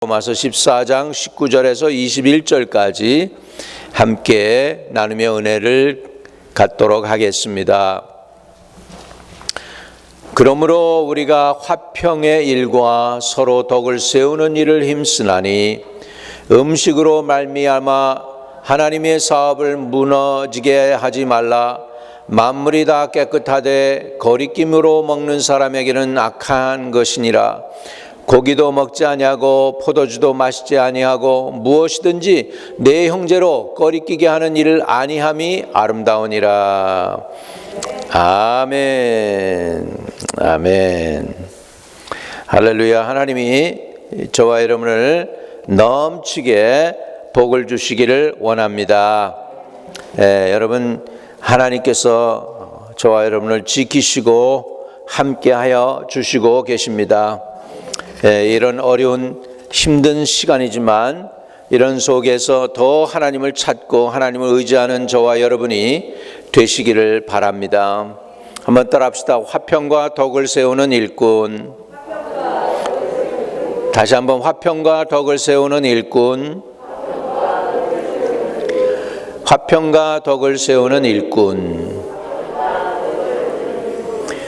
로마서 14장 19절에서 21절까지 함께 나누며 은혜를 갖도록 하겠습니다. 그러므로 우리가 화평의 일과 서로 덕을 세우는 일을 힘쓰나니 음식으로 말미암아 하나님의 사업을 무너지게 하지 말라. 만물이 다 깨끗하되 거리낌으로 먹는 사람에게는 악한 것이니라. 고기도 먹지 아니하고 포도주도 마시지 아니하고 무엇이든지 내 형제로 꺼리끼게 하는 일을 아니함이 아름다우니라. 아멘. 아멘. 할렐루야. 하나님이 저와 여러분을 넘치게 복을 주시기를 원합니다. 여러분, 하나님께서 저와 여러분을 지키시고 함께하여 주시고 계십니다. 이런 어려운 힘든 시간이지만 이런 속에서 더 하나님을 찾고 하나님을 의지하는 저와 여러분이 되시기를 바랍니다. 한번 따라합시다. 화평과 덕을 세우는 일꾼. 다시 한번 화평과 덕을 세우는 일꾼. 화평과 덕을 세우는 일꾼.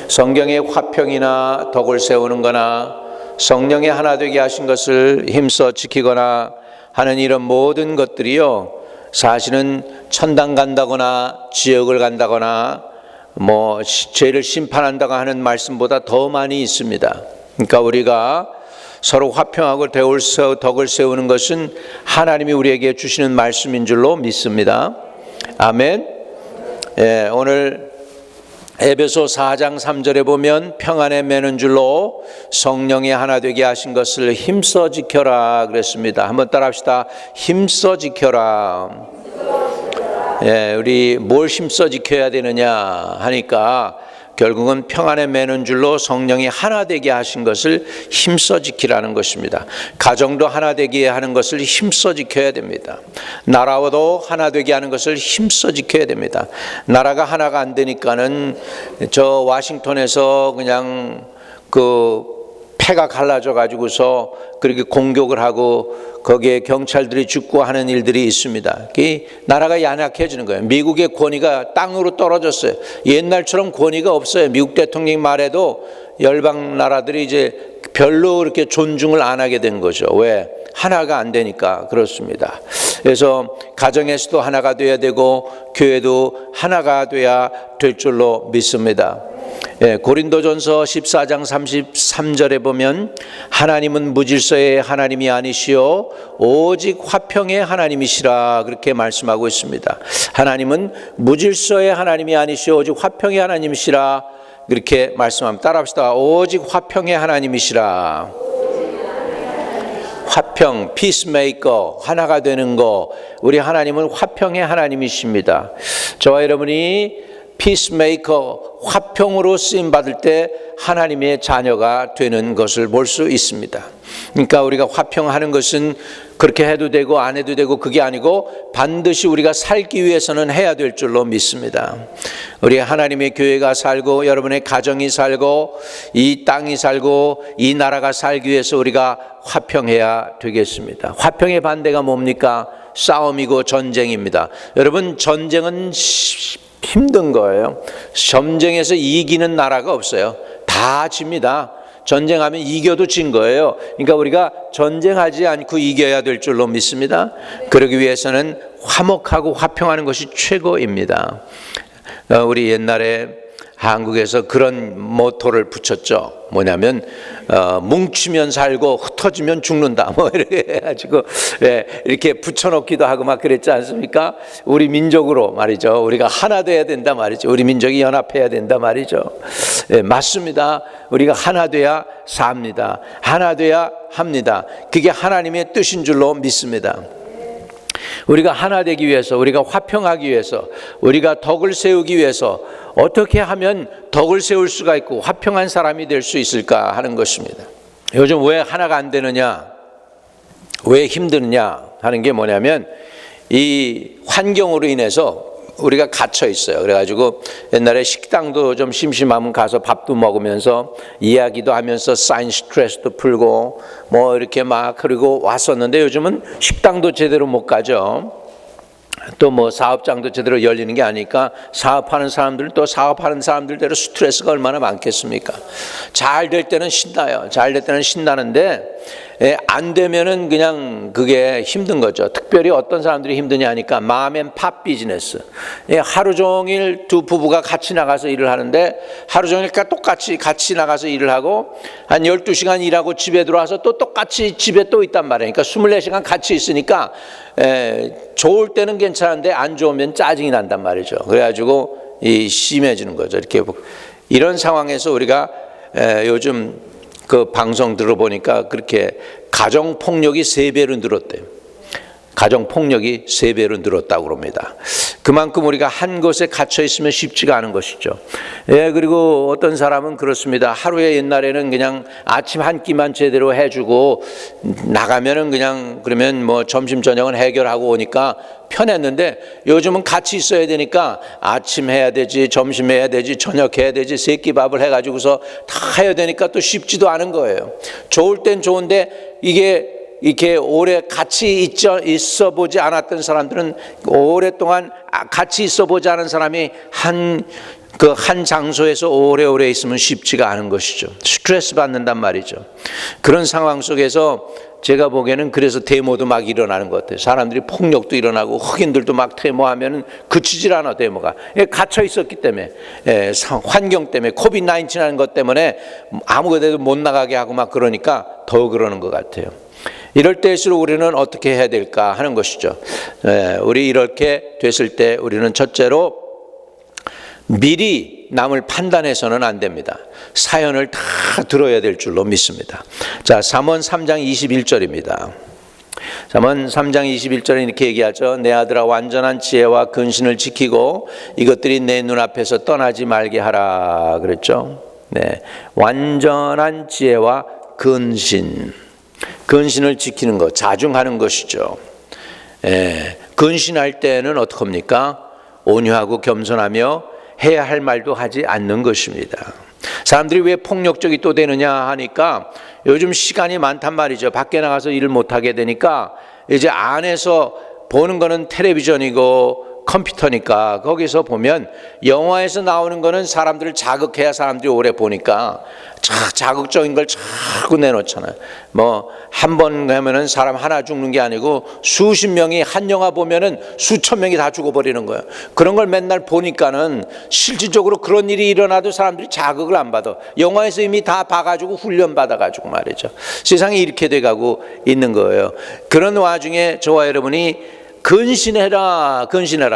성경의 화평이나 덕을 세우는 거나 성령의 하나 되게 하신 것을 힘써 지키거나 하는 이런 모든 것들이요, 사실은 천당 간다거나 지옥을 간다거나 죄를 심판한다고 하는 말씀보다 더 많이 있습니다. 그러니까 우리가 서로 화평하고 덕을 세우는 것은 하나님이 우리에게 주시는 말씀인 줄로 믿습니다. 아멘. 오늘 에베소 4장 3절에 보면 평안에 매는 줄로 성령이 하나 되게 하신 것을 힘써 지켜라 그랬습니다. 한번 따라합시다. 힘써 지켜라. 우리 뭘 힘써 지켜야 되느냐 하니까 결국은 평안에 매는 줄로 성령이 하나 되게 하신 것을 힘써 지키라는 것입니다. 가정도 하나 되게 하는 것을 힘써 지켜야 됩니다. 나라도 하나 되게 하는 것을 힘써 지켜야 됩니다. 나라가 하나가 안 되니까는 저 워싱턴에서 그냥 패가 갈라져 가지고서 그렇게 공격을 하고 거기에 경찰들이 죽고 하는 일들이 있습니다. 나라가 연약해지는 거예요. 미국의 권위가 땅으로 떨어졌어요. 옛날처럼 권위가 없어요. 미국 대통령이 말해도 열방 나라들이 이제 별로 그렇게 존중을 안 하게 된 거죠. 왜? 하나가 안 되니까 그렇습니다. 그래서 가정에서도 하나가 돼야 되고 교회도 하나가 돼야 될 줄로 믿습니다. 고린도전서 14장 33절에 보면 하나님은 무질서의 하나님이 아니시오 오직 화평의 하나님이시라 그렇게 말씀하고 있습니다. 하나님은 무질서의 하나님이 아니시오 오직 화평의 하나님이시라 그렇게 말씀합니다. 따라합시다. 오직 화평의 하나님이시라. 화평, 피스메이커, 하나가 되는 거. 우리 하나님은 화평의 하나님이십니다. 저와 여러분이 피스메이커, 화평으로 쓰임받을 때 하나님의 자녀가 되는 것을 볼 수 있습니다. 그러니까 우리가 화평하는 것은 그렇게 해도 되고 안 해도 되고 그게 아니고 반드시 우리가 살기 위해서는 해야 될 줄로 믿습니다. 우리 하나님의 교회가 살고 여러분의 가정이 살고 이 땅이 살고 이 나라가 살기 위해서 우리가 화평해야 되겠습니다. 화평의 반대가 뭡니까? 싸움이고 전쟁입니다. 여러분, 전쟁은 힘든 거예요. 전쟁에서 이기는 나라가 없어요. 다 집니다. 전쟁하면 이겨도 진 거예요. 그러니까 우리가 전쟁하지 않고 이겨야 될 줄로 믿습니다. 그러기 위해서는 화목하고 화평하는 것이 최고입니다. 우리 옛날에 한국에서 그런 모토를 붙였죠. 뭐냐면 뭉치면 살고 흩어지면 죽는다. 이렇게 해가지고 이렇게 붙여놓기도 하고 막 그랬지 않습니까? 우리 민족으로 말이죠. 우리가 하나 돼야 된다 말이죠. 우리 민족이 연합해야 된다 말이죠. 맞습니다. 우리가 하나 돼야 삽니다. 하나 돼야 합니다. 그게 하나님의 뜻인 줄로 믿습니다. 우리가 하나 되기 위해서, 우리가 화평하기 위해서, 우리가 덕을 세우기 위해서 어떻게 하면 덕을 세울 수가 있고 화평한 사람이 될 수 있을까 하는 것입니다. 요즘 왜 하나가 안 되느냐, 왜 힘드느냐 하는 게 뭐냐면 이 환경으로 인해서 우리가 갇혀 있어요. 그래가지고 옛날에 식당도 좀 심심하면 가서 밥도 먹으면서 이야기도 하면서 사인 스트레스도 풀고 뭐 이렇게 막 그리고 왔었는데 요즘은 식당도 제대로 못 가죠. 또 뭐 사업장도 제대로 열리는 게 아니니까 사업하는 사람들 또 사업하는 사람들대로 스트레스가 얼마나 많겠습니까? 잘 될 때는 신나요. 잘 될 때는 신나는데 안 되면은 그냥 그게 힘든 거죠. 특별히 어떤 사람들이 힘드냐 하니까 맘앤팝 비즈니스. 하루 종일 두 부부가 같이 나가서 일을 하는데 하루 종일 똑같이 같이 나가서 일을 하고 한 12시간 일하고 집에 들어와서 또 똑같이 집에 또 있단 말이에요. 그러니까 24시간 같이 있으니까 좋을 때는 괜찮은데 안 좋으면 짜증이 난단 말이죠. 그래가지고 심해지는 거죠. 이렇게 이런 상황에서 우리가 요즘 그 방송 들어보니까 그렇게 가정폭력이 3배로 늘었대요. 가정폭력이 3배로 늘었다고 그럽니다. 그만큼 우리가 한 곳에 갇혀 있으면 쉽지가 않은 것이죠. 그리고 어떤 사람은 그렇습니다. 하루에 옛날에는 그냥 아침 한 끼만 제대로 해주고 나가면은 그냥 그러면 뭐 점심 저녁은 해결하고 오니까 편했는데 요즘은 같이 있어야 되니까 아침 해야 되지, 점심 해야 되지, 저녁 해야 되지, 세끼 밥을 해가지고서 다 해야 되니까 또 쉽지도 않은 거예요. 좋을 땐 좋은데 이게 이렇게 오래 같이 있어 보지 않았던 사람들은 오랫동안 같이 있어 보지 않은 사람이 한 장소에서 오래오래 있으면 쉽지가 않은 것이죠. 스트레스 받는단 말이죠. 그런 상황 속에서 제가 보기에는 그래서 데모도 막 일어나는 것 같아요. 사람들이 폭력도 일어나고 흑인들도 막 데모하면 그치질 않아, 데모가. 갇혀 있었기 때문에, 환경 때문에, 코비드-19 하는 것 때문에 아무 데도 못 나가게 하고 막 그러니까 더 그러는 것 같아요. 이럴 때일수록 우리는 어떻게 해야 될까 하는 것이죠. 우리 이렇게 됐을 때 우리는 첫째로 미리 남을 판단해서는 안 됩니다. 사연을 다 들어야 될 줄로 믿습니다. 자, 잠언 3장 21절입니다. 잠언 3장 21절에 이렇게 얘기하죠. 내 아들아 완전한 지혜와 근신을 지키고 이것들이 내 눈앞에서 떠나지 말게 하라 그랬죠. 네, 완전한 지혜와 근신. 근신을 지키는 것, 자중하는 것이죠. 근신할 때는 어떡합니까? 온유하고 겸손하며 해야 할 말도 하지 않는 것입니다. 사람들이 왜 폭력적이 또 되느냐 하니까 요즘 시간이 많단 말이죠. 밖에 나가서 일을 못하게 되니까 이제 안에서 보는 거는 텔레비전이고 컴퓨터니까 거기서 보면 영화에서 나오는 거는 사람들을 자극해야 사람들이 오래 보니까 자극적인 걸 자꾸 내놓잖아요. 뭐 한 번 가면은 사람 하나 죽는 게 아니고 수십 명이 한 영화 보면은 수천 명이 다 죽어버리는 거예요. 그런 걸 맨날 보니까는 실질적으로 그런 일이 일어나도 사람들이 자극을 안 받아. 영화에서 이미 다 봐가지고 훈련 받아가지고 말이죠. 세상이 이렇게 돼가고 있는 거예요. 그런 와중에 저와 여러분이 근신해라.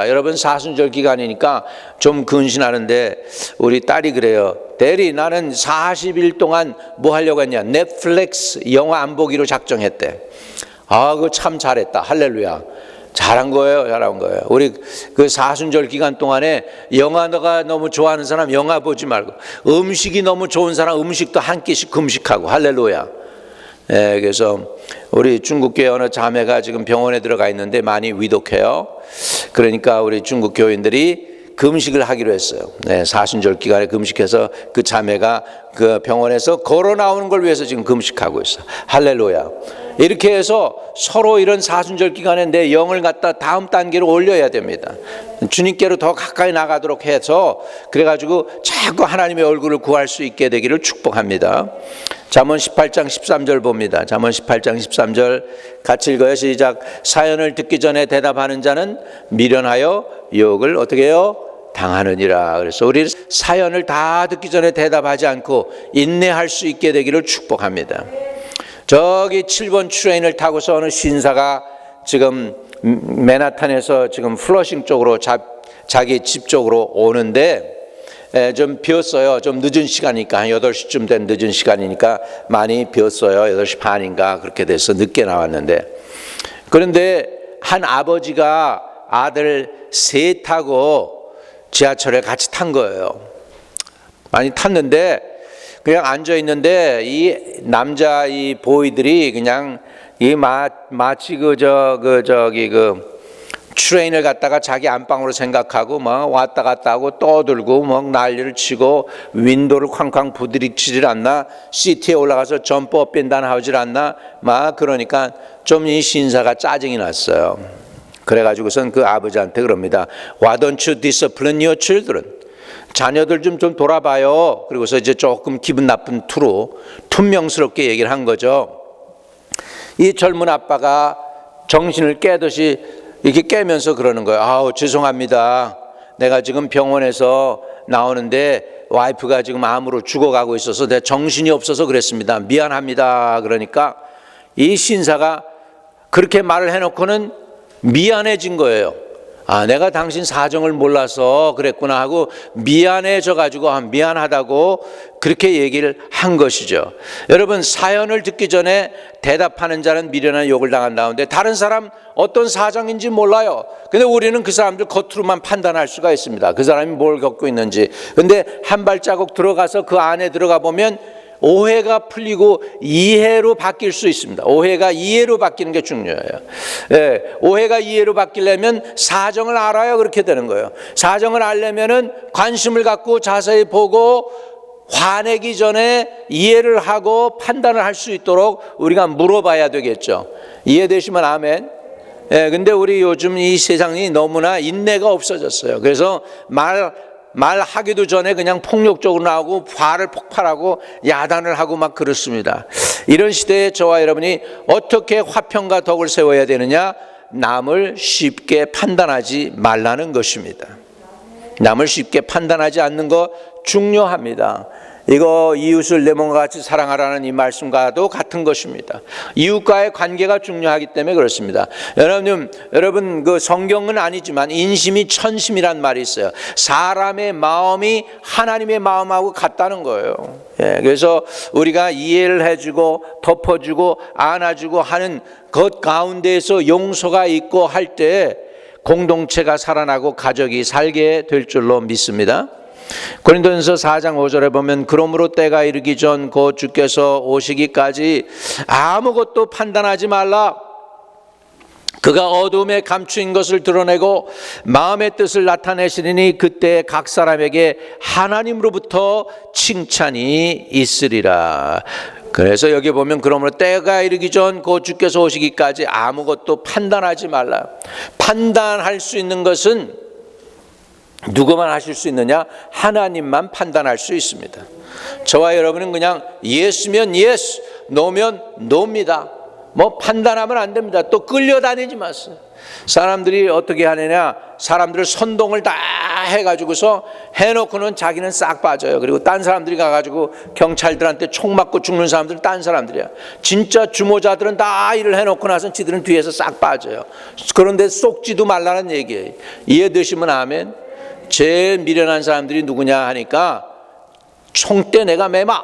여러분 사순절 기간이니까 좀 근신하는데 우리 딸이 그래요. 대리 나는 40일 동안 뭐 하려고 했냐. 넷플릭스 영화 안 보기로 작정했대. 그거 참 잘했다. 할렐루야. 잘한 거예요. 우리 그 사순절 기간 동안에 영화가 너무 좋아하는 사람 영화 보지 말고 음식이 너무 좋은 사람 음식도 한 끼씩 금식하고 할렐루야. 그래서 우리 중국교회 어느 자매가 지금 병원에 들어가 있는데 많이 위독해요. 그러니까 우리 중국 교인들이 금식을 하기로 했어요. 사순절 기간에 금식해서 그 자매가 그 병원에서 걸어 나오는 걸 위해서 지금 금식하고 있어. 할렐루야. 이렇게 해서 서로 이런 사순절 기간에 내 영을 갖다 다음 단계로 올려야 됩니다. 주님께로 더 가까이 나가도록 해서 그래가지고 자꾸 하나님의 얼굴을 구할 수 있게 되기를 축복합니다. 잠언 18장 13절 봅니다. 잠언 18장 13절 같이 읽어요. 시작. 사연을 듣기 전에 대답하는 자는 미련하여 유혹을 어떻게 해요? 당하느니라. 그래서 우리 사연을 다 듣기 전에 대답하지 않고 인내할 수 있게 되기를 축복합니다. 저기 7번 트레인을 타고서 어느 신사가 지금 맨하탄에서 지금 플러싱 쪽으로 자기 집 쪽으로 오는데 좀 비었어요. 좀 늦은 시간이니까 한 8시쯤 된 늦은 시간이니까 많이 비었어요. 8시 반인가 그렇게 돼서 늦게 나왔는데 그런데 한 아버지가 아들 셋하고 지하철에 같이 탄 거예요. 많이 탔는데 그냥 앉아 있는데 이 남자 이 보이들이 그냥 이 마치 트레인을 갖다가 자기 안방으로 생각하고 막 왔다 갔다 하고 떠들고 막 난리를 치고 윈도우를 쾅쾅 부딪히질 않나, 시티에 올라가서 점퍼 빈단 하질 않나, 막 그러니까 좀 이 신사가 짜증이 났어요. 그래가지고선 그 아버지한테 그럽니다. Why don't you discipline your children? 자녀들 좀 돌아봐요. 그리고서 이제 조금 기분 나쁜 투로 퉁명스럽게 얘기를 한 거죠. 이 젊은 아빠가 정신을 깨듯이 이렇게 깨면서 그러는 거예요. 아우, 죄송합니다. 내가 지금 병원에서 나오는데 와이프가 지금 암으로 죽어가고 있어서 내 정신이 없어서 그랬습니다. 미안합니다. 그러니까 이 신사가 그렇게 말을 해놓고는 미안해진 거예요. 아, 내가 당신 사정을 몰라서 그랬구나 하고 미안해져 가지고 미안하다고 그렇게 얘기를 한 것이죠. 여러분, 사연을 듣기 전에 대답하는 자는 미련한 욕을 당한다는데 다른 사람 어떤 사정인지 몰라요. 근데 우리는 그 사람들 겉으로만 판단할 수가 있습니다. 그 사람이 뭘 겪고 있는지. 근데 한 발자국 들어가서 그 안에 들어가 보면 오해가 풀리고 이해로 바뀔 수 있습니다. 오해가 이해로 바뀌는 게 중요해요. 예, 오해가 이해로 바뀌려면 사정을 알아야 그렇게 되는 거예요. 사정을 알려면은 관심을 갖고 자세히 보고 화내기 전에 이해를 하고 판단을 할 수 있도록 우리가 물어봐야 되겠죠. 이해되시면 아멘. 예, 근데 우리 요즘 이 세상이 너무나 인내가 없어졌어요. 그래서 말하기도 전에 그냥 폭력적으로 나오고 화를 폭발하고 야단을 하고 막 그렇습니다. 이런 시대에 저와 여러분이 어떻게 화평과 덕을 세워야 되느냐? 남을 쉽게 판단하지 말라는 것입니다. 남을 쉽게 판단하지 않는 거 중요합니다. 이거 이웃을 내 몸과 같이 사랑하라는 이 말씀과도 같은 것입니다. 이웃과의 관계가 중요하기 때문에 그렇습니다. 여러분 그 성경은 아니지만 인심이 천심이란 말이 있어요. 사람의 마음이 하나님의 마음하고 같다는 거예요. 예, 그래서 우리가 이해를 해주고 덮어주고 안아주고 하는 것 가운데에서 용서가 있고 할 때 공동체가 살아나고 가족이 살게 될 줄로 믿습니다. 고린도전서 4장 5절에 보면 그러므로 때가 이르기 전 곧 주께서 오시기까지 아무것도 판단하지 말라. 그가 어두움에 감추인 것을 드러내고 마음의 뜻을 나타내시리니 그때 각 사람에게 하나님으로부터 칭찬이 있으리라. 그래서 여기 보면 그러므로 때가 이르기 전 곧 주께서 오시기까지 아무것도 판단하지 말라. 판단할 수 있는 것은 누구만 하실 수 있느냐? 하나님만 판단할 수 있습니다. 저와 여러분은 그냥 예스면 예스, 노면 노입니다. 뭐 판단하면 안 됩니다. 또 끌려다니지 마세요. 사람들이 어떻게 하느냐? 사람들을 선동을 다 해가지고서 해놓고는 자기는 싹 빠져요. 그리고 딴 사람들이 가가지고 경찰들한테 총 맞고 죽는 사람들은 딴 사람들이야. 진짜 주모자들은 다 일을 해놓고 나서 지들은 뒤에서 싹 빠져요. 그런데 속지도 말라는 얘기예요. 이해되시면 아멘. 제일 미련한 사람들이 누구냐 하니까 총대 내가 매마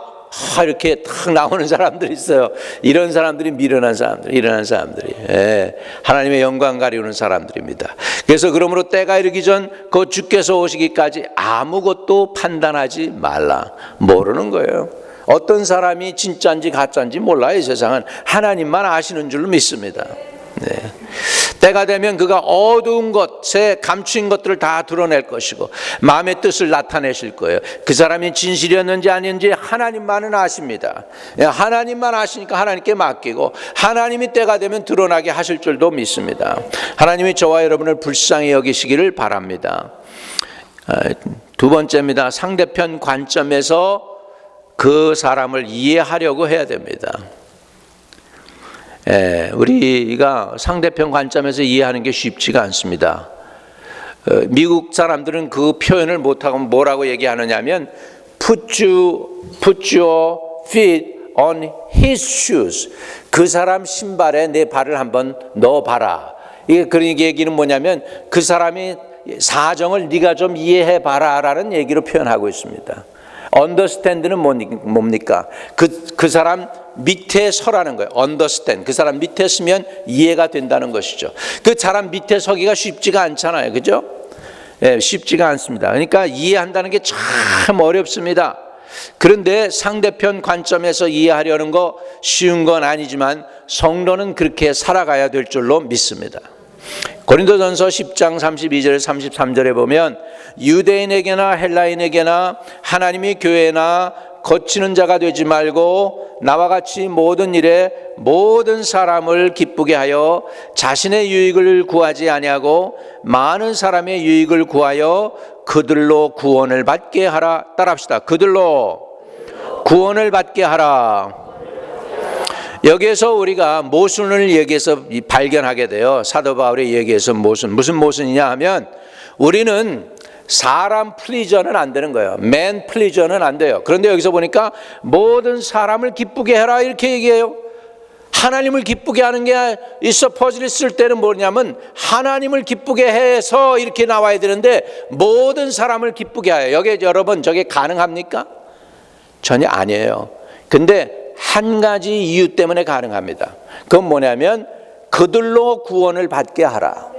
이렇게 탁 나오는 사람들이 있어요. 이런 사람들이 미련한 사람들, 일어난 사람들이, 예, 하나님의 영광 가리우는 사람들입니다. 그래서 그러므로 때가 이르기 전 곧 주께서 오시기까지 아무것도 판단하지 말라. 모르는 거예요. 어떤 사람이 진짜인지 가짜인지 몰라요. 이 세상은 하나님만 아시는 줄로 믿습니다. 네. 때가 되면 그가 어두운 것에 감추인 것들을 다 드러낼 것이고 마음의 뜻을 나타내실 거예요. 그 사람이 진실이었는지 아닌지 하나님만은 아십니다. 하나님만 아시니까 하나님께 맡기고 하나님이 때가 되면 드러나게 하실 줄도 믿습니다. 하나님이 저와 여러분을 불쌍히 여기시기를 바랍니다. 두 번째입니다. 상대편 관점에서 그 사람을 이해하려고 해야 됩니다. 우리가 상대편 관점에서 이해하는 게 쉽지가 않습니다. 미국 사람들은 그 표현을 못하고 뭐라고 얘기하느냐면 put your feet on his shoes. 그 사람 신발에 내 발을 한번 넣어봐라. 이게 그런 얘기는 뭐냐면 그 사람이 사정을 네가 좀 이해해봐라 라는 얘기로 표현하고 있습니다. understand는 뭡니까? 그 사람 밑에 서라는 거예요. understand. 그 사람 밑에 서면 이해가 된다는 것이죠. 그 사람 밑에 서기가 쉽지가 않잖아요. 그죠? 네, 쉽지가 않습니다. 그러니까 이해한다는 게 참 어렵습니다. 그런데 상대편 관점에서 이해하려는 거 쉬운 건 아니지만 성도는 그렇게 살아가야 될 줄로 믿습니다. 고린도전서 10장 32절 33절에 보면 유대인에게나 헬라인에게나 하나님이 교회나 거치는 자가 되지 말고 나와 같이 모든 일에 모든 사람을 기쁘게 하여 자신의 유익을 구하지 아니하고 많은 사람의 유익을 구하여 그들로 구원을 받게 하라. 따라합시다. 그들로 구원을 받게 하라. 여기에서 우리가 모순을 얘기해서 발견하게 돼요. 사도 바울의 얘기에서 무슨 모순이냐 하면 우리는 사람 플리저는 안 되는 거예요. 맨 플리저는 안 돼요. 그런데 여기서 보니까 모든 사람을 기쁘게 해라 이렇게 얘기해요. 하나님을 기쁘게 하는 게 있어 퍼즐을 쓸 때는 뭐냐면 하나님을 기쁘게 해서 이렇게 나와야 되는데 모든 사람을 기쁘게 해요. 여기 여러분 저게 가능합니까? 전혀 아니에요. 근데 한 가지 이유 때문에 가능합니다. 그건 뭐냐면 그들로 구원을 받게 하라.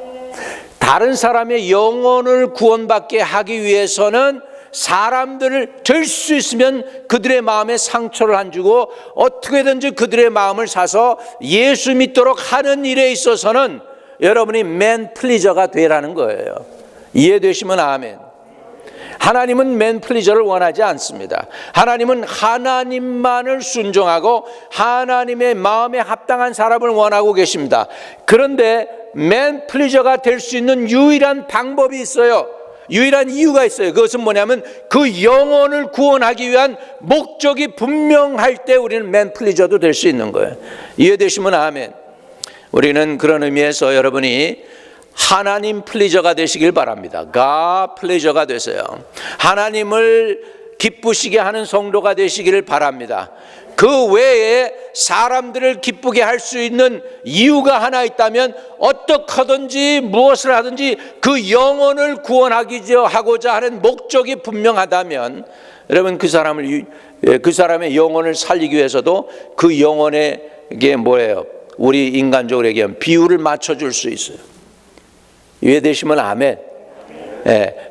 다른 사람의 영혼을 구원받게 하기 위해서는 사람들을 될 수 있으면 그들의 마음에 상처를 안 주고 어떻게든지 그들의 마음을 사서 예수 믿도록 하는 일에 있어서는 여러분이 맨 플리저가 되라는 거예요. 이해되시면 아멘. 하나님은 맨 플리저를 원하지 않습니다. 하나님은 하나님만을 순종하고 하나님의 마음에 합당한 사람을 원하고 계십니다. 그런데 맨 플리저가 될 수 있는 유일한 방법이 있어요. 유일한 이유가 있어요. 그것은 뭐냐면 그 영혼을 구원하기 위한 목적이 분명할 때 우리는 맨 플리저도 될 수 있는 거예요. 이해되시면 아멘. 우리는 그런 의미에서 여러분이 하나님 플리저가 되시길 바랍니다. God 플리저가 되세요. 하나님을 기쁘시게 하는 성도가 되시기를 바랍니다. 그 외에 사람들을 기쁘게 할 수 있는 이유가 하나 있다면 어떻게든지 무엇을 하든지 그 영혼을 구원하고자 하는 목적이 분명하다면 여러분 그 사람의 영혼을 살리기 위해서도 그 영혼에게 뭐예요? 우리 인간적으로 얘기하면 비율을 맞춰줄 수 있어요. 이해되시면 아멘.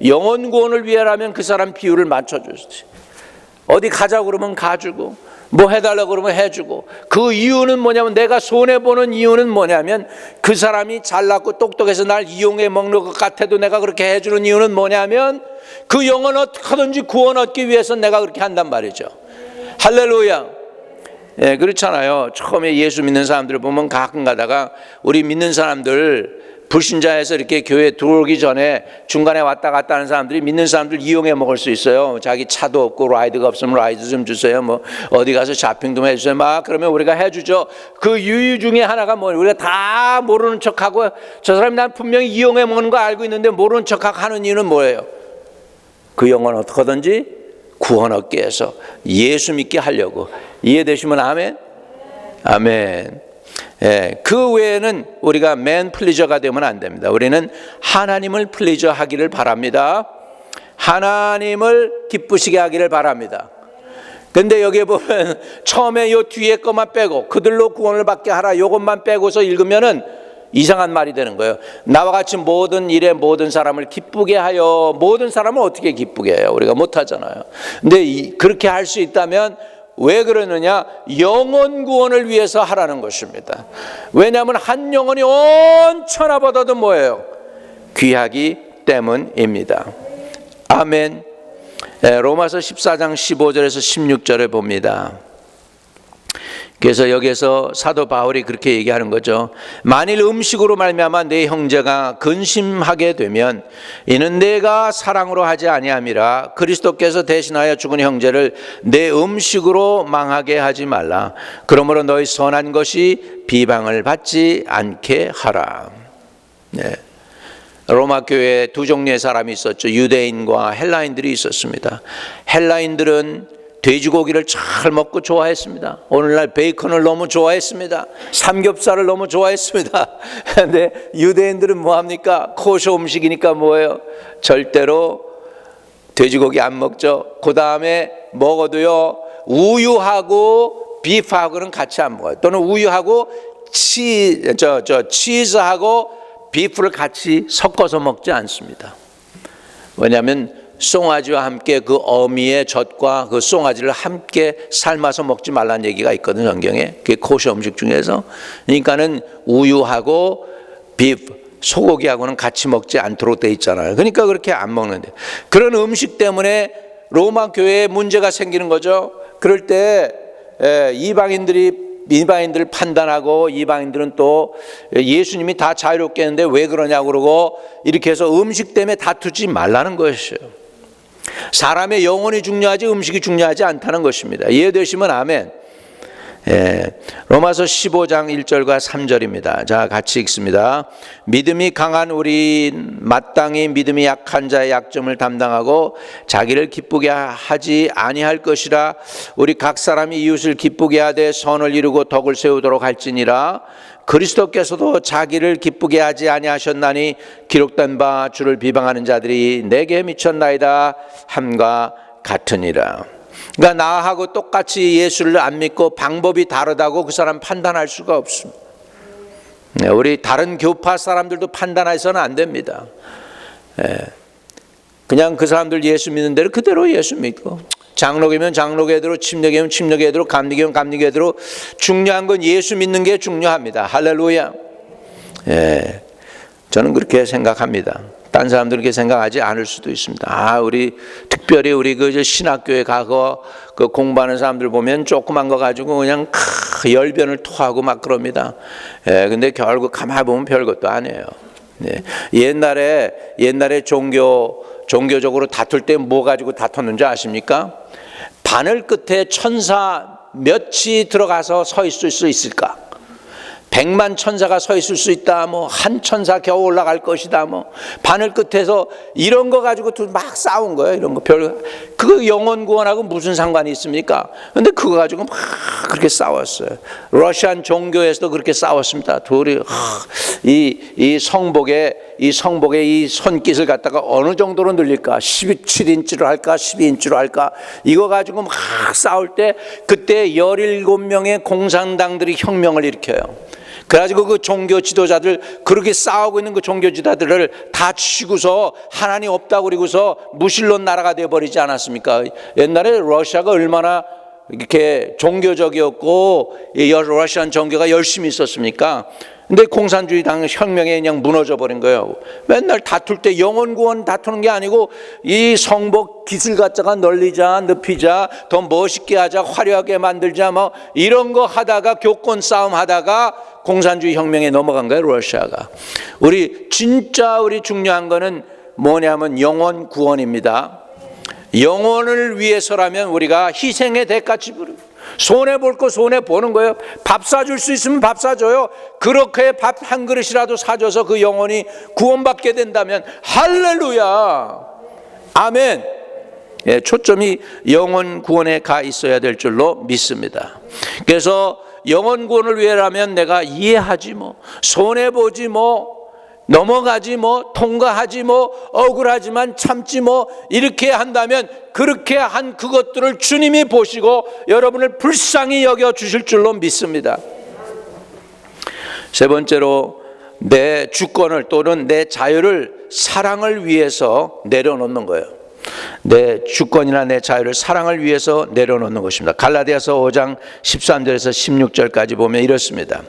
영혼 구원을 위해라면 그 사람 비율을 맞춰주지. 어디 가자고 그러면 가주고 뭐 해달라고 그러면 해주고. 그 이유는 뭐냐면 내가 손해보는 이유는 뭐냐면 그 사람이 잘났고 똑똑해서 날 이용해 먹는 것 같아도 내가 그렇게 해주는 이유는 뭐냐면 그 영혼 어떻게든지 구원 얻기 위해서 내가 그렇게 한단 말이죠. 할렐루야. 그렇잖아요. 처음에 예수 믿는 사람들을 보면 가끔 가다가 우리 믿는 사람들 불신자에서 이렇게 교회에 들어오기 전에 중간에 왔다 갔다 하는 사람들이 믿는 사람들 이용해 먹을 수 있어요. 자기 차도 없고 라이드가 없으면 라이드 좀 주세요. 뭐 어디 가서 쇼핑 좀 해주세요. 막 그러면 우리가 해주죠. 그 이유 중에 하나가 뭐예요? 우리가 다 모르는 척하고 저 사람이 난 분명히 이용해 먹는 거 알고 있는데 모르는 척하고 하는 이유는 뭐예요? 그 영혼 어떻게든지 구원 얻게 해서 예수 믿게 하려고. 이해되시면 아멘? 아멘. 그 외에는 우리가 맨 플리저가 되면 안 됩니다. 우리는 하나님을 플리저 하기를 바랍니다. 하나님을 기쁘시게 하기를 바랍니다. 근데 여기에 보면 처음에 요 뒤에 것만 빼고 그들로 구원을 받게 하라 요것만 빼고서 읽으면은 이상한 말이 되는 거예요. 나와 같이 모든 일에 모든 사람을 기쁘게 하여. 모든 사람을 어떻게 기쁘게 해요? 우리가 못하잖아요. 근데 그렇게 할 수 있다면 왜 그러느냐? 영혼 구원을 위해서 하라는 것입니다. 왜냐하면 한 영혼이 온 천하보다도 뭐예요? 귀하기 때문입니다. 아멘. 로마서 14장 15절에서 16절에 봅니다. 그래서 여기에서 사도 바울이 그렇게 얘기하는 거죠. 만일 음식으로 말미암아 내 형제가 근심하게 되면 이는 내가 사랑으로 하지 아니함이라. 그리스도께서 대신하여 죽은 형제를 내 음식으로 망하게 하지 말라. 그러므로 너희 선한 것이 비방을 받지 않게 하라. 로마 교회에 두 종류의 사람이 있었죠. 유대인과 헬라인들이 있었습니다. 헬라인들은 돼지고기를 잘 먹고 좋아했습니다. 오늘날 베이컨을 너무 좋아했습니다. 삼겹살을 너무 좋아했습니다. 그런데 유대인들은 뭐합니까? 코셔 음식이니까 뭐예요? 절대로 돼지고기 안 먹죠. 그 다음에 먹어도요, 우유하고 비프하고는 같이 안 먹어요. 또는 우유하고 치즈하고 비프를 같이 섞어서 먹지 않습니다. 왜냐하면 송아지와 함께 그 어미의 젖과 그 송아지를 함께 삶아서 먹지 말라는 얘기가 있거든요, 성경에. 그게 코셔 음식 중에서. 그러니까는 우유하고 비프, 소고기하고는 같이 먹지 않도록 돼 있잖아요. 그러니까 그렇게 안 먹는데, 그런 음식 때문에 로마 교회에 문제가 생기는 거죠. 그럴 때 이방인들 판단하고, 이방인들은 또 예수님이 다 자유롭게 했는데 왜 그러냐고 그러고, 이렇게 해서 음식 때문에 다투지 말라는 것이에요. 사람의 영혼이 중요하지 음식이 중요하지 않다는 것입니다. 이해되시면 아멘. 로마서 15장 1절과 3절입니다. 자, 같이 읽습니다. 믿음이 강한 우린 마땅히 믿음이 약한 자의 약점을 담당하고 자기를 기쁘게 하지 아니할 것이라. 우리 각 사람이 이웃을 기쁘게 하되 선을 이루고 덕을 세우도록 할지니라. 그리스도께서도 자기를 기쁘게 하지 아니하셨나니 기록된 바 주를 비방하는 자들이 내게 미쳤나이다 함과 같으니라. 그러니까 나하고 똑같이 예수를 안 믿고 방법이 다르다고 그 사람 판단할 수가 없습니다. 우리 다른 교파 사람들도 판단해서는 안 됩니다. 그냥 그 사람들 예수 믿는 대로 그대로 예수 믿고, 장로교면 장로교대로, 침례교면 침례교대로, 감리교면 감리교대로, 중요한 건 예수 믿는 게 중요합니다. 할렐루야. 저는 그렇게 생각합니다. 딴 사람들은 그렇게 생각하지 않을 수도 있습니다. 우리 특별히 우리 그 신학교에 가고 그 공부하는 사람들 보면 조그만 거 가지고 그냥 열변을 토하고 막 그럽니다. 근데 결국 가만히 보면 별것도 아니에요. 옛날에 종교적으로 다툴 때 뭐 가지고 다퉜는지 아십니까? 바늘 끝에 천사 몇이 들어가서 서 있을 수 있을까? 100만 천사가 서 있을 수 있다. 뭐 한 천사 겨우 올라갈 것이다. 뭐 바늘 끝에서 이런 거 가지고 막 싸운 거예요. 이런 거 그거 영혼 구원하고 무슨 상관이 있습니까? 근데 그거 가지고 막 그렇게 싸웠어요. 러시안 종교에서도 그렇게 싸웠습니다. 둘이 이 성복의 이 손깃을 갖다가 어느 정도로 늘릴까? 17인치로 할까? 12인치로 할까? 이거 가지고 막 싸울 때 그때 17명의 공산당들이 혁명을 일으켜요. 그래가지고 그 종교 지도자들, 그렇게 싸우고 있는 그 종교 지도자들을 다 치고서 하나님 없다고 그러고서 무신론 나라가 되어버리지 않았습니까? 옛날에 러시아가 얼마나 이렇게 종교적이었고 러시안 종교가 열심히 있었습니까? 근데 공산주의 당 혁명에 그냥 무너져 버린 거예요. 맨날 다툴 때 영혼 구원 다투는 게 아니고 이 성복 깃을 갖다가 널리자, 높이자, 더 멋있게 하자, 화려하게 만들자, 뭐 이런 거 하다가 교권 싸움 하다가 공산주의 혁명에 넘어간 거예요, 러시아가. 우리 중요한 거는 뭐냐면 영혼 구원입니다. 영혼을 위해서라면 우리가 희생의 대가치 부르고, 손해볼 거 손해보는 거예요. 밥 사줄 수 있으면 밥 사줘요. 그렇게 밥 한 그릇이라도 사줘서 그 영혼이 구원받게 된다면 할렐루야, 아멘. 초점이 영혼 구원에 가 있어야 될 줄로 믿습니다. 그래서 영혼 구원을 위해라면 내가 이해하지 뭐, 손해보지 뭐, 넘어가지 뭐, 통과하지 뭐, 억울하지만 참지 뭐, 이렇게 한다면 그렇게 한 그것들을 주님이 보시고 여러분을 불쌍히 여겨 주실 줄로 믿습니다. 세 번째로, 내 주권을 또는 내 자유를 사랑을 위해서 내려놓는 거예요. 내 주권이나 내 자유를 사랑을 위해서 내려놓는 것입니다. 갈라디아서 5장 13절에서 16절까지 보면 이렇습니다.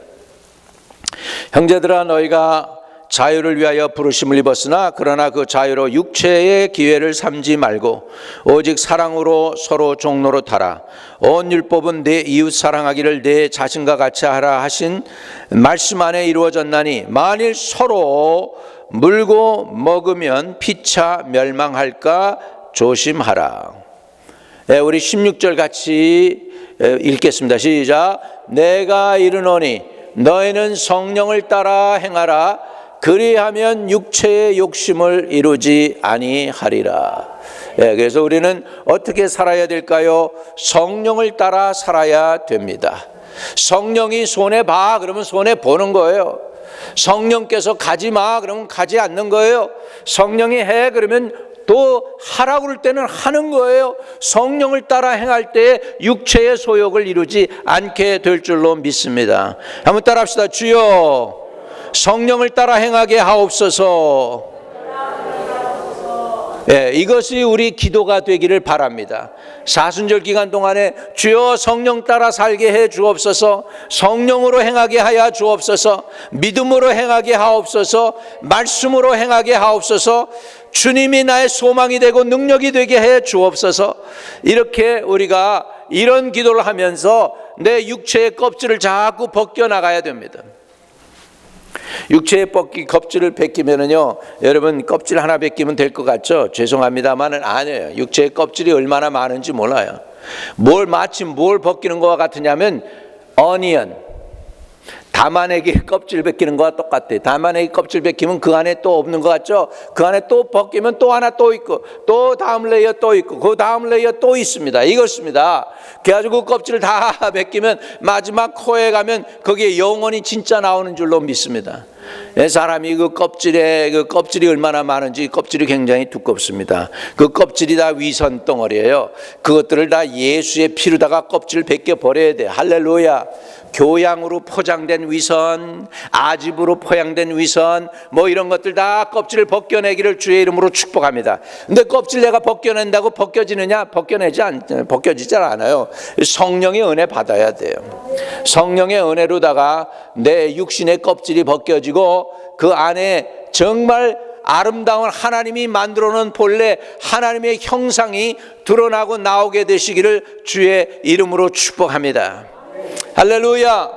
형제들아, 너희가 자유를 위하여 부르심을 입었으나 그러나 그 자유로 육체의 기회를 삼지 말고 오직 사랑으로 서로 종로로 타라. 온 율법은 내 이웃 사랑하기를 내 자신과 같이 하라 하신 말씀 안에 이루어졌나니 만일 서로 물고 먹으면 피차 멸망할까 조심하라. 우리 16절 같이 읽겠습니다. 시작. 내가 이르노니 너희는 성령을 따라 행하라. 그리하면 육체의 욕심을 이루지 아니하리라. 그래서 우리는 어떻게 살아야 될까요? 성령을 따라 살아야 됩니다. 성령이 손해봐 그러면 손해보는 거예요. 성령께서 가지 마 그러면 가지 않는 거예요. 성령이 해 그러면 또 하라고 그럴 때는 하는 거예요. 성령을 따라 행할 때 육체의 소욕을 이루지 않게 될 줄로 믿습니다. 한번 따라 합시다. 주여, 성령을 따라 행하게 하옵소서. 예, 이것이 우리 기도가 되기를 바랍니다. 사순절 기간 동안에 주여 성령 따라 살게 해 주옵소서, 성령으로 행하게 하여 주옵소서, 믿음으로 행하게 하옵소서, 말씀으로 행하게 하옵소서, 주님이 나의 소망이 되고 능력이 되게 해 주옵소서. 이렇게 우리가 이런 기도를 하면서 내 육체의 껍질을 자꾸 벗겨나가야 됩니다. 육체의 껍질을 벗기면은요, 여러분 껍질 하나 벗기면 될 것 같죠? 죄송합니다만은 아니에요. 육체의 껍질이 얼마나 많은지 몰라요. 마침 뭘 벗기는 것과 같으냐면 어니언, 담아내기 껍질 벗기는 것과 똑같아요. 담아내기 껍질 벗기면 그 안에 또 없는 것 같죠? 그 안에 또 벗기면 또 하나 또 있고, 또 다음 레이어 또 있고, 그 다음 레이어 또 있습니다. 이것입니다. 그래가지고 그 껍질을 다 벗기면 마지막 코에 가면 거기에 영혼이 진짜 나오는 줄로 믿습니다. 사람이 그 껍질이 얼마나 많은지, 껍질이 굉장히 두껍습니다. 그 껍질이 다 위선 덩어리예요. 그것들을 다 예수의 피로다가 껍질을 벗겨 버려야 돼. 할렐루야. 교양으로 포장된 위선, 아집으로 포장된 위선, 뭐 이런 것들 다 껍질을 벗겨내기를 주의 이름으로 축복합니다. 근데 껍질 내가 벗겨낸다고 벗겨지느냐? 벗겨지지 않아요. 성령의 은혜 받아야 돼요. 성령의 은혜로다가 내 육신의 껍질이 벗겨지고 그 안에 정말 아름다운 하나님이 만들어 놓은 본래 하나님의 형상이 드러나고 나오게 되시기를 주의 이름으로 축복합니다. 할렐루야.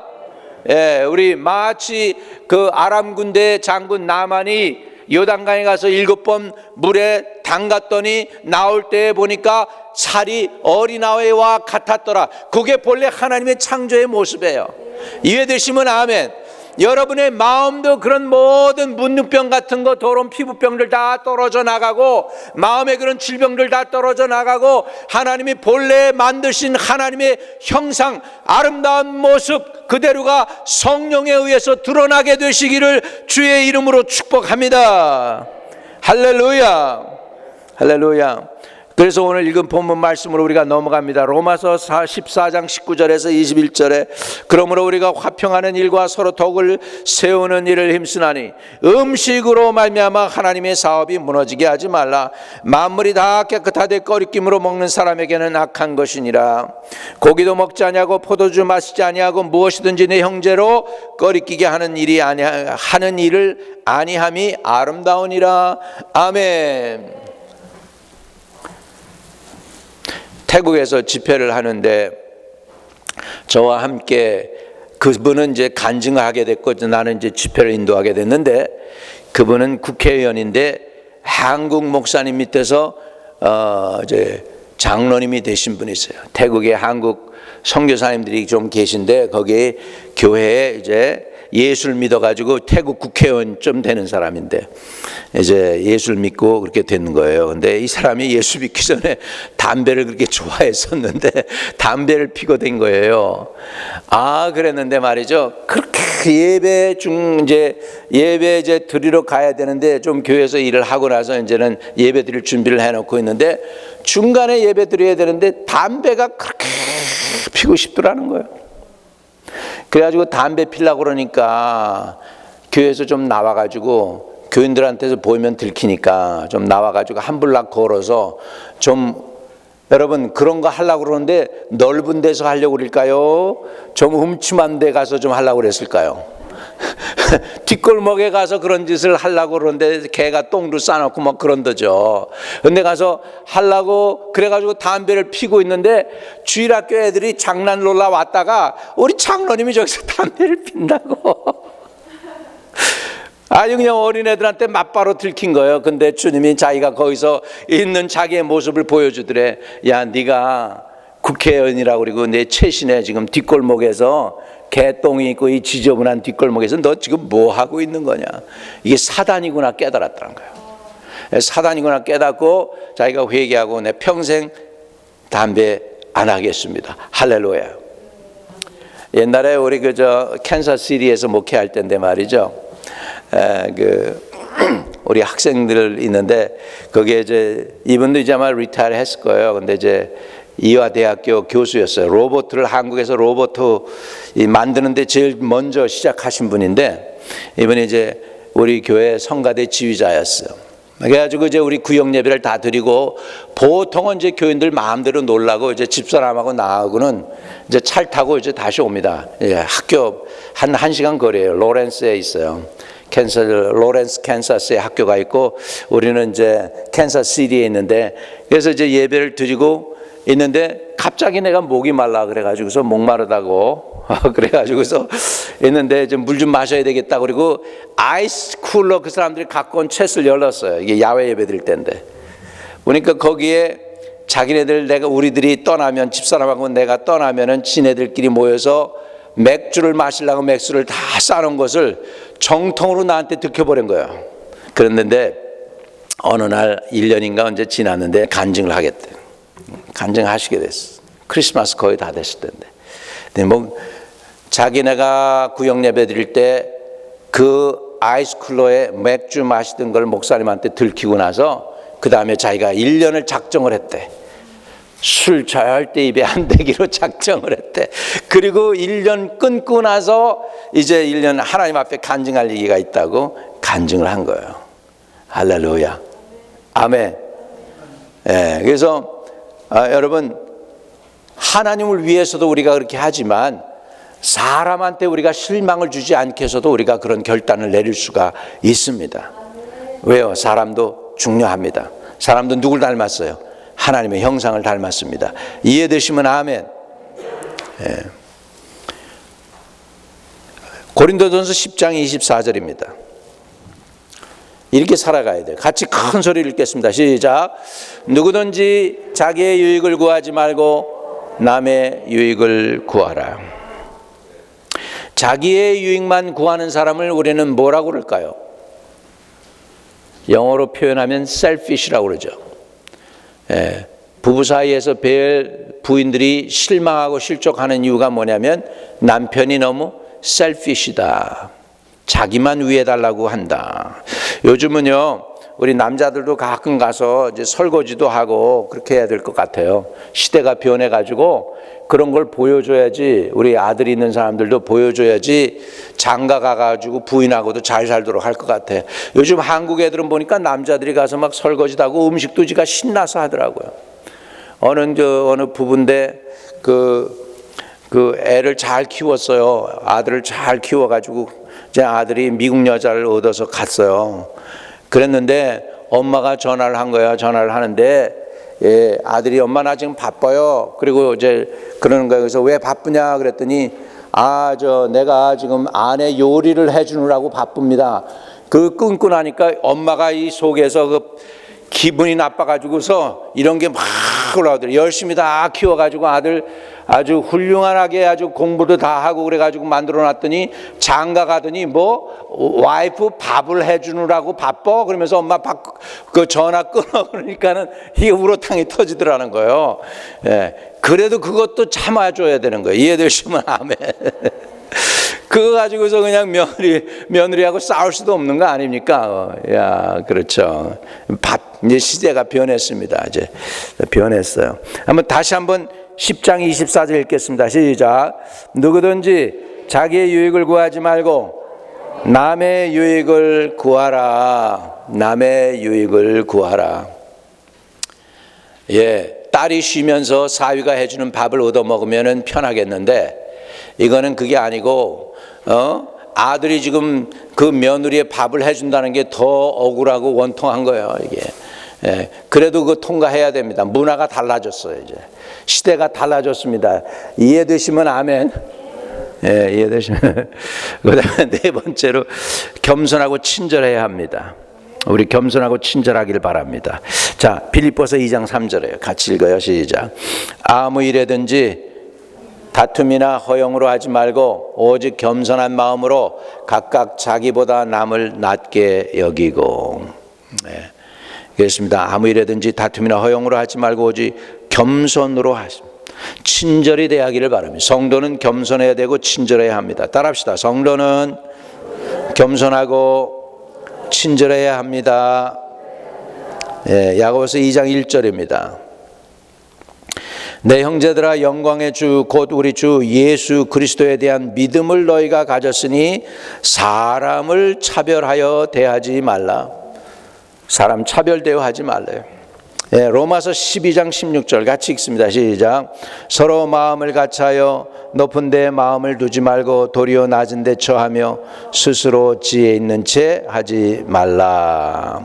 예, 우리 마치 그 아람 군대 장군 나만이 요단강에 가서 7번 물에 담갔더니 나올 때 보니까 살이 어린아이와 같았더라. 그게 본래 하나님의 창조의 모습이에요. 이해되시면 아멘. 여러분의 마음도 그런 모든 문둥병 같은 거, 더러운 피부병들 다 떨어져 나가고, 마음의 그런 질병들 다 떨어져 나가고, 하나님이 본래 만드신 하나님의 형상, 아름다운 모습 그대로가 성령에 의해서 드러나게 되시기를 주의 이름으로 축복합니다. 할렐루야. 할렐루야. 그래서 오늘 읽은 본문 말씀으로 우리가 넘어갑니다. 로마서 14장 19절에서 21절에 그러므로 우리가 화평하는 일과 서로 덕을 세우는 일을 힘쓰나니 음식으로 말미암아 하나님의 사업이 무너지게 하지 말라. 만물이 다 깨끗하되 꺼리낌으로 먹는 사람에게는 악한 것이니라. 고기도 먹지 아니하고 포도주 마시지 아니하고 무엇이든지 내 형제로 꺼리끼게 하는 일을 아니함이 아름다우니라. 아멘. 태국에서 집회를 하는데 저와 함께 그분은 이제 간증을 하게 됐고 나는 이제 집회를 인도하게 됐는데 그분은 국회의원인데 한국 목사님 밑에서 이제 장로님이 되신 분이 있어요. 태국에 한국 선교사님들이 좀 계신데 거기에 교회에 이제 예수를 믿어가지고 태국 국회의원 좀 되는 사람인데 이제 예수를 믿고 그렇게 되는 거예요. 근데 이 사람이 예수 믿기 전에 담배를 그렇게 좋아했었는데 담배를 피고 된 거예요. 그랬는데 말이죠. 그렇게 예배 이제 드리러 가야 되는데 좀 교회에서 일을 하고 나서 이제는 예배 드릴 준비를 해놓고 있는데 중간에 예배 드려야 되는데 담배가 그렇게 피고 싶더라는 거예요. 그래가지고 담배 피려고 그러니까 교회에서 좀 나와가지고 교인들한테서 보이면 들키니까 좀 나와가지고 한 블락 걸어서 좀 여러분 그런 거 하려고 그러는데 넓은 데서 하려고 그럴까요? 좀 음침한 데 가서 좀 하려고 그랬을까요? 뒷골목에 가서 그런 짓을 하려고 그러는데 개가 똥도 싸놓고 막 그런다죠. 근데 가서 하려고 그래가지고 담배를 피고 있는데 주일학교 애들이 장난 놀러 왔다가 우리 장로님이 저기서 담배를 핀다고 아주 그냥 어린애들한테 맞바로 들킨 거예요. 근데 주님이 자기가 거기서 있는 자기의 모습을 보여주더래. 야, 네가 국회의원이라고 그리고 내 최신에 지금 뒷골목에서 개똥이 있고 이 지저분한 뒷골목에서 너 지금 뭐 하고 있는 거냐. 이게 사단이구나 깨달았다는 거예요. 사단이구나 깨닫고 자기가 회개하고 내 평생 담배 안 하겠습니다. 할렐루야. 옛날에 우리 캔사시티에서 목회할 때인데 말이죠. 우리 학생들 있는데 거기에 이제 이분도 이제 아마 리타이어 했을 거예요. 근데 이제 이화대학교 교수였어요. 로봇을 한국에서 로봇 만드는데 제일 먼저 시작하신 분인데 이분이 이제 우리 교회 성가대 지휘자였어요. 그래가지고 이제 우리 구역 예배를 다 드리고, 보통은 이제 교인들 마음대로 놀라고 이제 집사람하고 나하고는 이제 차를 타고 이제 다시 옵니다. 예, 학교 한 1시간 거리예요. 로렌스에 있어요. 로렌스 캔사스에 학교가 있고, 우리는 이제 캔사스시티에 있는데, 그래서 이제 예배를 드리고 있는데 갑자기 내가 목이 말라 그래가지고서 목마르다고 그래가지고서 있는데 좀 물 좀 마셔야 되겠다. 그리고 아이스 쿨러 그 사람들이 갖고 온 챗을 열었어요. 이게 야외 예배 드릴 때인데, 그러니까 거기에 자기네들, 우리들이 떠나면, 집사람하고 내가 떠나면은 지네들끼리 모여서 맥주를 마시려고 맥주를 다 싸놓은 것을 정통으로 나한테 들켜버린 거예요. 그랬는데 어느 날 1년인가 언제 지났는데 간증을 하겠대. 간증하시게 됐어. 크리스마스 거의 다 됐을 텐데. 근데 뭐 자기네가 구역 예배 드릴 때 그 아이스 쿨러에 맥주 마시던 걸 목사님한테 들키고 나서 그 다음에 자기가 1년을 작정을 했대. 술 절대 입에 안 대기로 작정을 했대. 그리고 1년 끊고 나서 이제 1년 하나님 앞에 간증할 얘기가 있다고 간증을 한 거예요. 할렐루야. 아멘. 예, 그래서 여러분, 하나님을 위해서도 우리가 그렇게 하지만 사람한테 우리가 실망을 주지 않게 해서도 우리가 그런 결단을 내릴 수가 있습니다. 왜요? 사람도 중요합니다. 사람도 누굴 닮았어요? 하나님의 형상을 닮았습니다. 이해되시면 아멘. 예. 고린도전서 10장 24절입니다. 이렇게 살아가야 돼요. 같이 큰 소리를 읽겠습니다. 시작. 누구든지 자기의 유익을 구하지 말고 남의 유익을 구하라. 자기의 유익만 구하는 사람을 우리는 뭐라고 그럴까요? 영어로 표현하면 selfish라고 그러죠. 예, 부부 사이에서 부인들이 실망하고 실족하는 이유가 뭐냐면 남편이 너무 selfish이다. 자기만 위해달라고 한다. 요즘은요, 우리 남자들도 가끔 가서 이제 설거지도 하고 그렇게 해야 될 것 같아요. 시대가 변해가지고 그런 걸 보여줘야지, 우리 아들이 있는 사람들도 보여줘야지 장가 가가지고 부인하고도 잘 살도록 할 것 같아요. 요즘 한국 애들은 보니까 남자들이 가서 막 설거지도 하고 음식도 지가 신나서 하더라고요. 어느 부부인데 그 애를 잘 키웠어요. 아들을 잘 키워가지고 제 아들이 미국 여자를 얻어서 갔어요. 그랬는데 엄마가 전화를 한 거야. 전화를 하는데, 예, 아들이 엄마 나 지금 바빠요. 그리고 이제 그러는 거예요. 그래서 왜 바쁘냐 그랬더니, 내가 지금 아내 요리를 해주느라고 바쁩니다. 그 끊고 나니까 엄마가 이 속에서 그 기분이 나빠가지고서 이런 게 막 올라오더래요. 열심히 다 키워가지고 아들 아주 훌륭하게 아주 공부도 다 하고 그래가지고 만들어 놨더니 장가 가더니 와이프 밥을 해주느라고 바빠? 그러면서 엄마 그 전화 끊어. 그러니까는 이게 우로탕이 터지더라는 거예요. 예. 그래도 그것도 참아줘야 되는 거예요. 이해되시면 아멘. 그거 가지고서 그냥 며느리하고 싸울 수도 없는 거 아닙니까? 야, 그렇죠. 이제 시대가 변했습니다. 이제 변했어요. 다시 한번 10장 24절 읽겠습니다. 시작. 누구든지 자기의 유익을 구하지 말고 남의 유익을 구하라. 남의 유익을 구하라. 예, 딸이 쉬면서 사위가 해주는 밥을 얻어 먹으면 편하겠는데, 이거는 그게 아니고, 아들이 지금 그 며느리의 밥을 해준다는 게 더 억울하고 원통한 거예요, 이게. 예, 그래도 그거 통과해야 됩니다. 문화가 달라졌어요, 이제. 시대가 달라졌습니다. 이해되시면 아멘. 예, 이해되시면. 그 다음에 네 번째로, 겸손하고 친절해야 합니다. 우리 겸손하고 친절하길 바랍니다. 자, 빌립보서 2장 3절에요. 같이 읽어요. 시작. 아무 일에든지 다툼이나 허용으로 하지 말고 오직 겸손한 마음으로 각각 자기보다 남을 낮게 여기고. 네. 그렇습니다. 아무 일에든지 다툼이나 허용으로 하지 말고 오직 겸손으로 하십니다. 친절히 대하기를 바랍니다. 성도는 겸손해야 되고 친절해야 합니다. 따라합시다. 성도는 겸손하고 친절해야 합니다. 예, 야고보서 2장 1절입니다. 내 형제들아, 영광의 주 곧 우리 주 예수 그리스도에 대한 믿음을 너희가 가졌으니 사람을 차별하여 대하지 말라. 사람 차별 대우하지 말래요. 예, 로마서 12장 16절 같이 읽습니다. 시작. 서로 마음을 같이하여 높은 데 마음을 두지 말고 도리어 낮은 데 처하며 스스로 지혜 있는 채 하지 말라.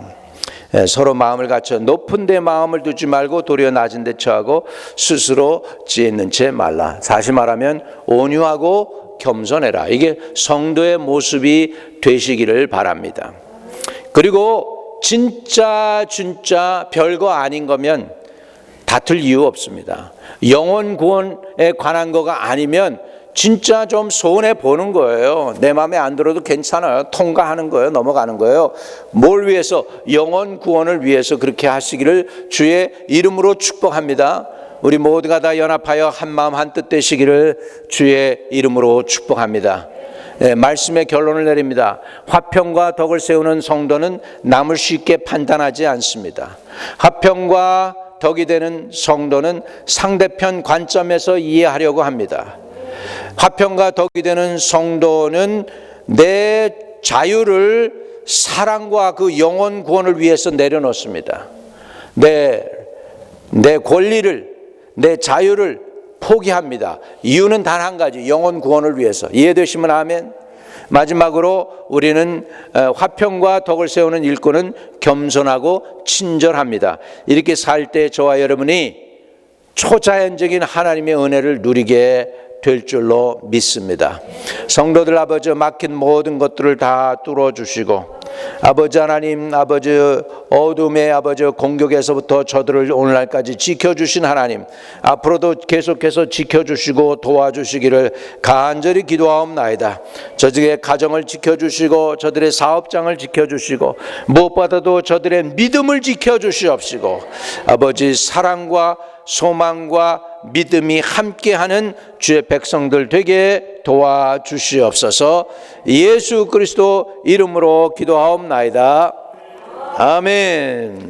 예, 서로 마음을 갖춰 높은 데 마음을 두지 말고 도리어 낮은 데 처하고 스스로 지혜 있는 채 말라. 다시 말하면 온유하고 겸손해라. 이게 성도의 모습이 되시기를 바랍니다. 그리고 진짜 별거 아닌 거면 다툴 이유 없습니다. 영혼 구원에 관한 거가 아니면 진짜 좀 손해 보는 거예요. 내 마음에 안 들어도 괜찮아요. 통과하는 거예요. 넘어가는 거예요. 뭘 위해서? 영혼 구원을 위해서 그렇게 하시기를 주의 이름으로 축복합니다. 우리 모두가 다 연합하여 한 마음 한 뜻 되시기를 주의 이름으로 축복합니다. 네, 말씀의 결론을 내립니다. 화평과 덕을 세우는 성도는 남을 쉽게 판단하지 않습니다. 화평과 덕이 되는 성도는 상대편 관점에서 이해하려고 합니다. 화평과 덕이 되는 성도는 내 자유를 사랑과 그 영혼 구원을 위해서 내려놓습니다. 내 권리를, 내 자유를 포기합니다. 이유는 단 한 가지, 영혼 구원을 위해서. 이해되시면 아멘. 마지막으로 우리는 화평과 덕을 세우는 일꾼은 겸손하고 친절합니다. 이렇게 살 때 저와 여러분이 초자연적인 하나님의 은혜를 누리게 될 줄로 믿습니다. 성도들 아버지, 막힌 모든 것들을 다 뚫어주시고, 아버지 하나님, 아버지 어둠의 아버지 공격에서부터 저들을 오늘날까지 지켜주신 하나님, 앞으로도 계속해서 지켜주시고 도와주시기를 간절히 기도하옵나이다. 저들의 가정을 지켜주시고 저들의 사업장을 지켜주시고 무엇보다도 저들의 믿음을 지켜주시옵시고, 아버지 사랑과 소망과 믿음이 함께하는 주의 백성들 되게 도와주시옵소서. 예수 그리스도 이름으로 기도하옵나이다. 아멘.